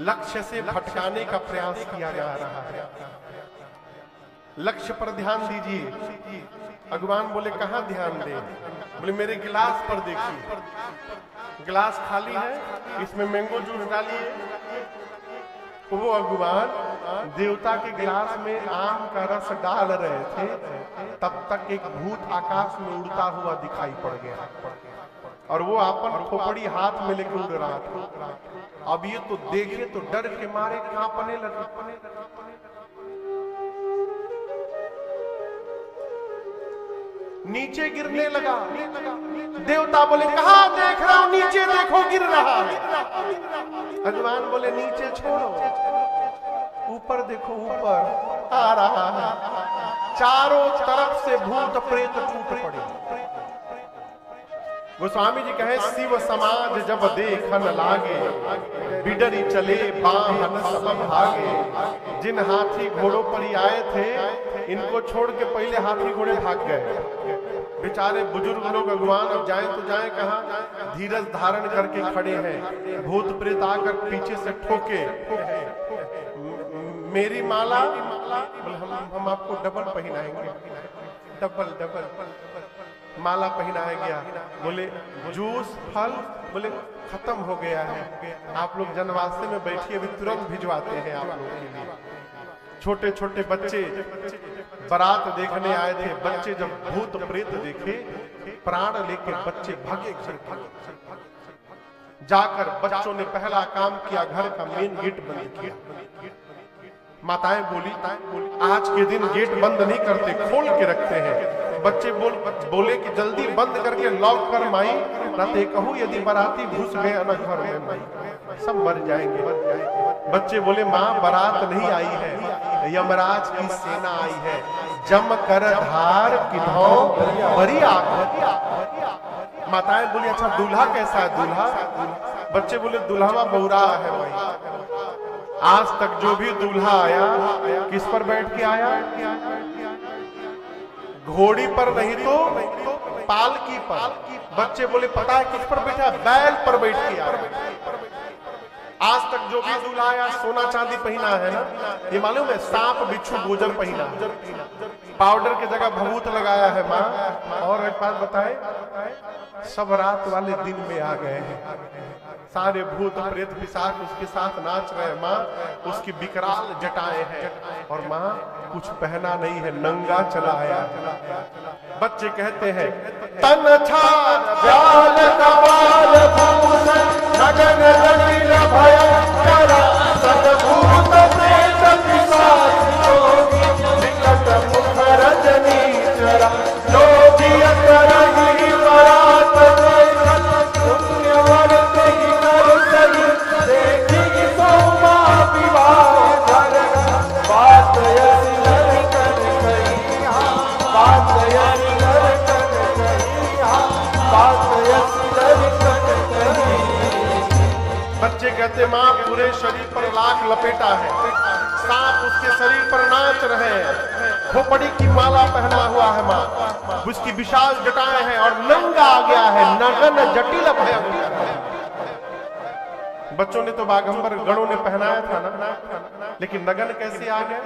लक्ष्य से भटकाने का प्रयास किया जा रहा है। लक्ष्य पर ध्यान दीजिए। भगवान बोले कहां ध्यान दे? बोले मेरे गिलास पर देखिए, गिलास खाली है, इसमें मैंगो जूस डालिए। वो भगवान देवता के गिलास में आम का रस डाल रहे थे, तब तक एक भूत आकाश में उड़ता हुआ दिखाई पड़ गया और वो अपन खोपड़ी हाथ में लेकर उड़ रहा था। अब ये तो देखे तो डर के मारे कांपने लगे। नीचे गिरने लगा। देवता बोले कहां देख रहा हूं? नीचे देखो, गिर रहा है। भगवान बोले नीचे छोड़ो, ऊपर देखो, ऊपर आ रहा है। चारों तरफ से भूत प्रेत टूट पड़े। गोस्वामी जी कहे शिव समाज जब देखन लागे, बिडरी चले बाहन सब भागे। जिन हाथी घोड़ों पर ही आए थे, इनको छोड़ के पहले हाथी घोड़े भाग गए। बेचारे बुजुर्ग लोग भगवान अब जाएं तो जाएं कहां? धीरज धारण करके खड़े हैं। भूत प्रेत आकर पीछे से ठोके, मेरी माला, हम आपको डबल पहनाएंगे, डबल डबल माला पहनाया गया। बोले जूस फल बोले खत्म हो गया है, आप लोग जनवासे में बैठिए, अभी तुरंत भिजवाते हैं आप लोगों के लिए। छोटे छोटे बच्चे बारात देखने आए थे। बच्चे जब भूत प्रेत देखे, प्राण लेके बच्चे भागे। जाकर बच्चों ने पहला काम किया, घर का मेन गेट बंद किया। माताएं बोली आज के दिन गेट बंद नहीं करते, खोल के रखते हैं। बच्चे बोले कि जल्दी बंद करके लॉक कर माई, ना ते कहूं यदि बाराती घुस गए न घर में माई, सब मर जाएंगे। बच्चे बोले माँ बारात नहीं आई है, यमराज की सेना आई है। जम कर धार किधौ बरी आंख। माताएं बोली अच्छा दूल्हा कैसा है? दूल्हा, बच्चे बोले दूल्हा बहुरा है भाई। आज तक जो भी दूल्हा आया किस पर बैठ के आया? घोड़ी पर नहीं तो पालकी पर। बच्चे बोले पता है किस पर बैठा? बैल पर बैठ के आया। आज तक जो भी दूल्हा आया सोना चांदी पहना है ना, ये मालूम है? सांप बिच्छू गोजर पहना, पाउडर की जगह भभूत लगाया है माँ। और एक बात बताए, सब रात वाले दिन में आ गए हैं। सारे भूत प्रेत पिशाच उसके साथ नाच रहे। माँ उसकी विकराल जटाएं हैं और माँ कुछ पहना नहीं है, नंगा चला आया। बच्चे कहते हैं तन छाड़ व्याल कपाल भूषण नगन जटिल भयंकर सद्भूत प्रेत पिशाच योगी निकट मुख रजनी चरा योगी करहि परात देखत पुण्यवर तेहि नर सही देखि सौमा विवाह कर बात यसी नर कर कही बात यसी नर कर कही बात यसी नर कर कही। बच्चे कहते माँ पूरे शरीर पर लाख लपेटा है, सांप उसके शरीर पर नाच रहे हैं, खोपड़ी की माला पहना हुआ है माँ, उसकी विशाल जटाएं हैं और नंगा आ गया है, नगन जटिल भयंकर। बच्चों ने तो बागंबर गणों ने पहनाया था ना, लेकिन नगन कैसे आ गए?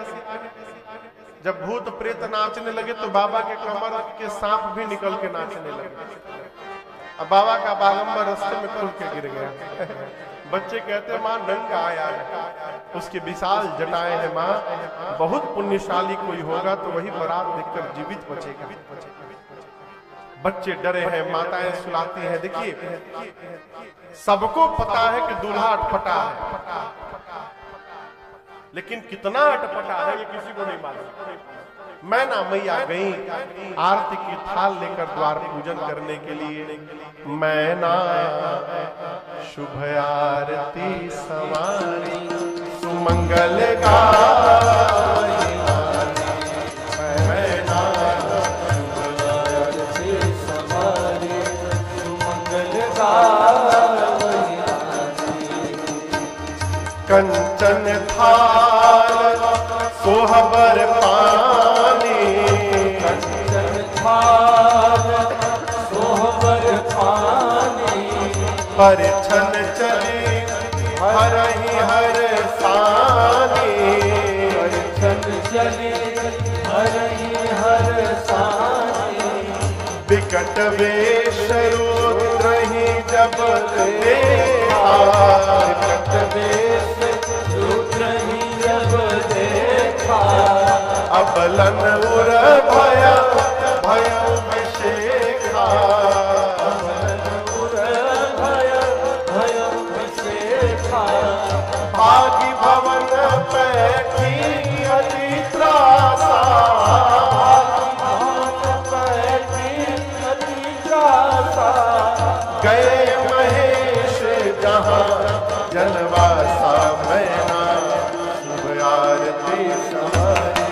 जब भूत प्रेत नाचने लगे तो बाबा के कमर के सांप भी निकल के नाचने लगे। अब बाबा का बागंबर रास्ते में खुल के गिर गया। बच्चे कहते माँ नंगा आया है, उसकी विशाल जटाएं है माँ, बहुत पुण्यशाली कोई होगा तो वही बारात देखकर जीवित बचेगा। बच्चे डरे हैं, माताएं सुलाती हैं। देखिए सबको पता है कि दूल्हा अटपटा है, लेकिन कितना अटपटा है ये किसी को नहीं मालूम। मैना मैया गई आरती की थाल लेकर द्वार पूजन करने के लिए। मैना शुभ आरती सवारी सुमंगल गाई। मैना शुभ आरती सवारी सुमंगल गाई। कंचन थाल सोहबर पानी, कंचन थाल सोहबर पानी, पर छन चले हरहि हर देखा, अबलन उर भय भय विशेखा, भागी भवन पैठी अति त्रासा, गए महेश जहाँ जनवासा, मैना शुभ आरती समारी,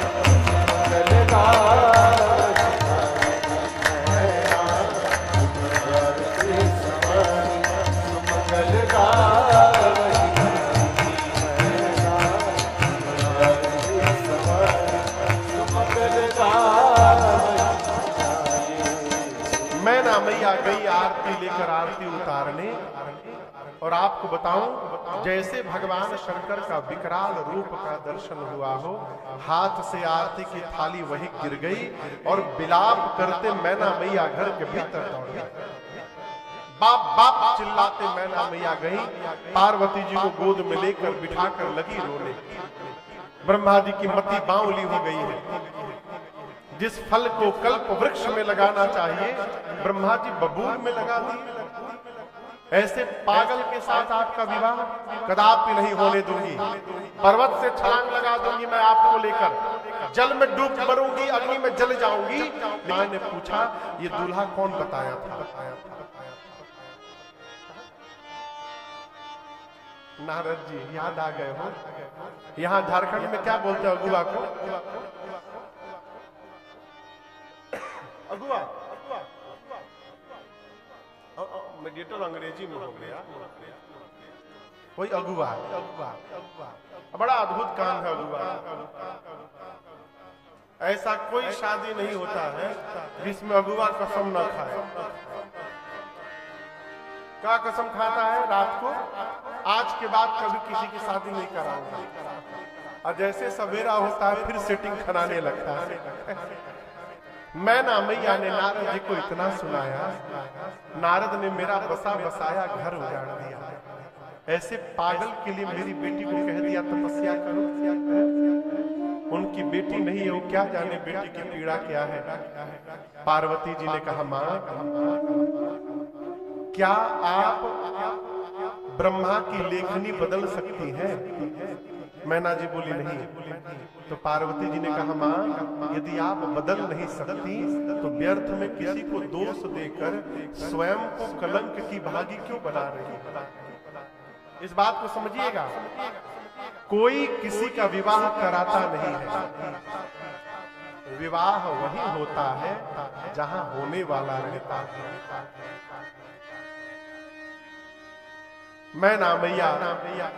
मैना मैया गई आरती लेकर आरती उतारने। और आपको बताऊं, जैसे भगवान शंकर का विकराल रूप का दर्शन हुआ हो, हाथ से आरती की थाली वही गिर गई और विलाप करते मैना मैया घर के भीतर दौड़ गई। बाप बाप चिल्लाते मैना मैया गई, पार्वती जी को गोद में लेकर बिठाकर लगी रोने। ब्रह्मा जी की मति बावली हो गई है। जिस फल को कल्प वृक्ष में लगाना चाहिए, ब्रह्मा जी बबूल में लगा दी। ऐसे पागल के साथ आपका विवाह कदापि नहीं होने दूंगी। पर्वत से छलांग लगा दूंगी मैं आपको लेकर, जल में डूब मरूंगी, अग्नि में जल जाऊंगी। मां ने पूछा, ये दूल्हा कौन बताया था? नारद जी याद आ गए हो। यहां झारखंड में क्या बोलते हैं अगुआ को? अगुआ मेडिएटर अंग्रेजी में हो गया, वही अगुआ। बड़ा अद्भुत काम है अगुआ। ऐसा कोई शादी नहीं होता है जिसमें अगुआ कसम न खाए। क्या कसम खाता है? रात को आज के बाद कभी किसी की शादी नहीं कराऊंगा, और जैसे सवेरा होता है फिर सेटिंग कराने लगता है। मैना मैया ने नारद जी को इतना सुनाया, नारद ने मेरा बसा बसाया घर उजाड़ दिया। ऐसे पागल के लिए मेरी बेटी को कह दिया तपस्या करो। उनकी बेटी नहीं है, वो क्या जाने बेटी की पीड़ा क्या है। पार्वती जी ने कहा, मां क्या आप ब्रह्मा की लेखनी बदल सकती हैं? मैना जी बोली नहीं। तो पार्वती जी ने कहा, मां यदि आप बदल नहीं सकती तो व्यर्थ में किसी को दोष देकर स्वयं को कलंक की भागी क्यों बना रही? इस बात को समझिएगा, कोई किसी का विवाह कराता नहीं है। विवाह वही होता है जहां होने वाला रहता है। मैना मैया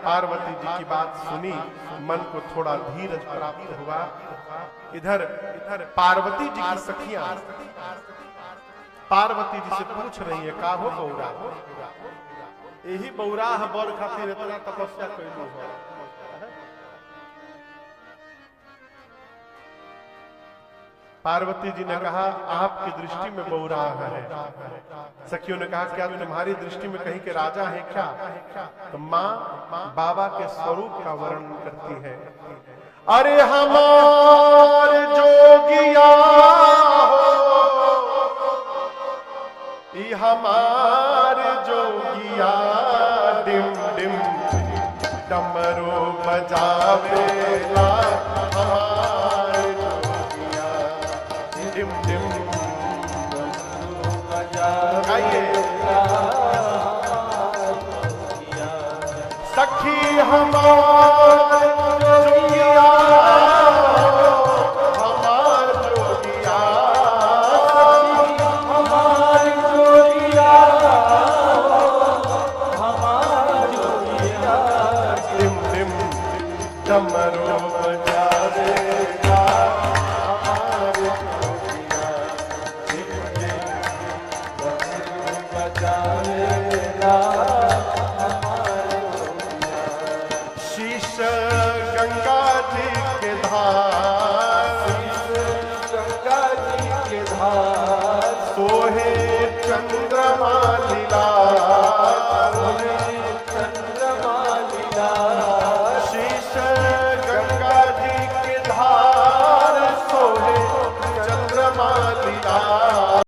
पार्वती जी की बात सुनी, मन को थोड़ा धीरज प्राप्त हुआ। इधर पार्वती जी की सखियां पार्वती जी से पूछ रही है, का हो बौरा? यही बौरा बर खातिर इतना तपस्या कैलू हो। पार्वती जी ने कहा, आपकी दृष्टि में बौरा है। सखियों ने कहा, क्या तुम्हारी दृष्टि में कहीं के राजा है क्या? तो माँ बाबा के स्वरूप का वर्णन करती है। अरे हमारे जोगिया हो, हमारे जोगिया डिम डिम डमरू बजावेला। हमारे जोगिया डिम डिम डमरू बजावेला। सखी हमारे जोगिया, हमारे जोगिया, हमारे जोगिया, हमारे जोगिया डिम डिम डमरू बजावेला। हमारे जोगिया डिम डिम डमरू बजावेला। शीश गंगा जी के धार, शीश गंगा जी के धार।